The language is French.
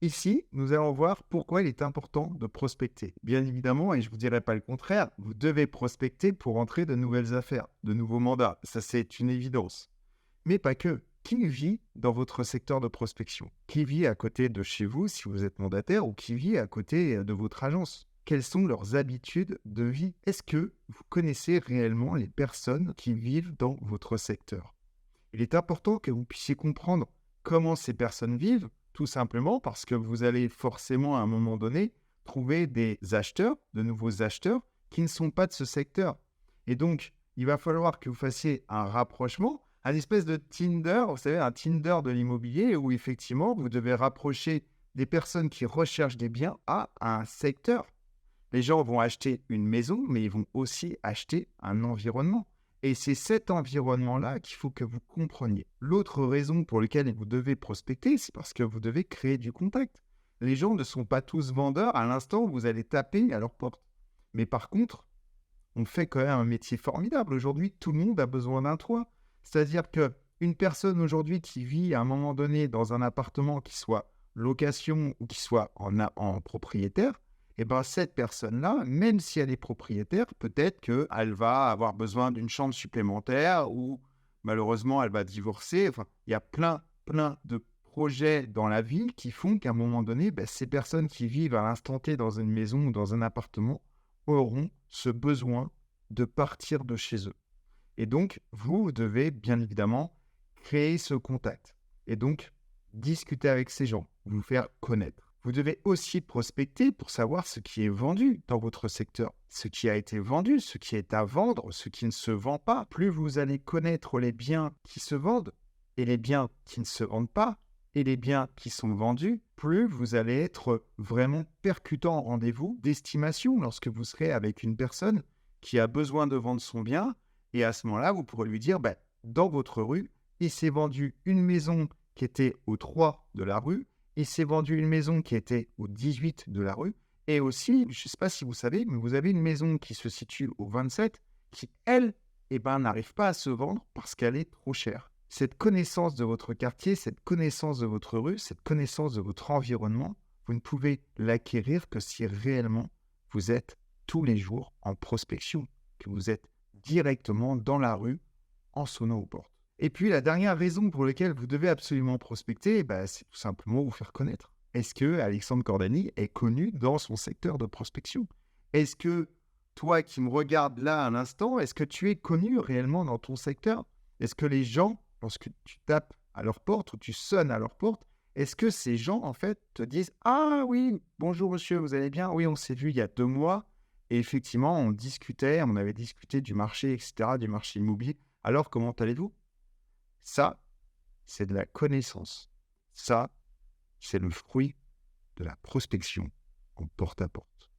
Ici, nous allons voir pourquoi il est important de prospecter. Bien évidemment, et je ne vous dirai pas le contraire, vous devez prospecter pour entrer de nouvelles affaires, de nouveaux mandats. Ça, c'est une évidence. Mais pas que. Qui vit dans votre secteur de prospection? Qui vit à côté de chez vous si vous êtes mandataire ou qui vit à côté de votre agence? Quelles sont leurs habitudes de vie? Est-ce que vous connaissez réellement les personnes qui vivent dans votre secteur? Il est important que vous puissiez comprendre comment ces personnes vivent, tout simplement parce que vous allez forcément à un moment donné trouver des acheteurs, de nouveaux acheteurs, qui ne sont pas de ce secteur. Et donc, il va falloir que vous fassiez un rapprochement, un espèce de Tinder, vous savez, un Tinder de l'immobilier où effectivement, vous devez rapprocher des personnes qui recherchent des biens à un secteur. Les gens vont acheter une maison, mais ils vont aussi acheter un environnement. Et c'est cet environnement-là qu'il faut que vous compreniez. L'autre raison pour laquelle vous devez prospecter, c'est parce que vous devez créer du contact. Les gens ne sont pas tous vendeurs à l'instant où vous allez taper à leur porte. Mais par contre, on fait quand même un métier formidable. Aujourd'hui, tout le monde a besoin d'un toit. C'est-à-dire que une personne aujourd'hui qui vit à un moment donné dans un appartement qui soit location ou qui soit en propriétaire, et ben cette personne-là, même si elle est propriétaire, peut-être qu'elle va avoir besoin d'une chambre supplémentaire ou malheureusement elle va divorcer. Enfin, il y a plein de projets dans la vie qui font qu'à un moment donné, ben, ces personnes qui vivent à l'instant T dans une maison ou dans un appartement auront ce besoin de partir de chez eux. Et donc, vous devez bien évidemment créer ce contact et donc discuter avec ces gens, vous faire connaître. Vous devez aussi prospecter pour savoir ce qui est vendu dans votre secteur, ce qui a été vendu, ce qui est à vendre, ce qui ne se vend pas. Plus vous allez connaître les biens qui se vendent et les biens qui ne se vendent pas et les biens qui sont vendus, plus vous allez être vraiment percutant en rendez-vous d'estimation lorsque vous serez avec une personne qui a besoin de vendre son bien. Et à ce moment-là, vous pourrez lui dire, ben, dans votre rue, il s'est vendu une maison qui était au 3 de la rue, il s'est vendu une maison qui était au 18 de la rue, et aussi, je ne sais pas si vous savez, mais vous avez une maison qui se situe au 27, qui, elle, eh ben, n'arrive pas à se vendre parce qu'elle est trop chère. Cette connaissance de votre quartier, cette connaissance de votre rue, cette connaissance de votre environnement, vous ne pouvez l'acquérir que si réellement vous êtes tous les jours en prospection, que vous êtes directement dans la rue en sonnant aux portes. Et puis la dernière raison pour laquelle vous devez absolument prospecter, bah, c'est tout simplement vous faire connaître. Est-ce que Alexandre Cordani est connu dans son secteur de prospection? Est-ce que toi qui me regardes là à l'instant, est-ce que tu es connu réellement dans ton secteur? Est-ce que les gens, lorsque tu tapes à leur porte ou tu sonnes à leur porte, est-ce que ces gens en fait te disent: «Ah oui, bonjour monsieur, vous allez bien? Oui, on s'est vu il y a 2 mois et effectivement on avait discuté du marché et cetera, du marché immobilier. Alors comment allez-vous?» Ça, c'est de la connaissance. Ça, c'est le fruit de la prospection en porte-à-porte.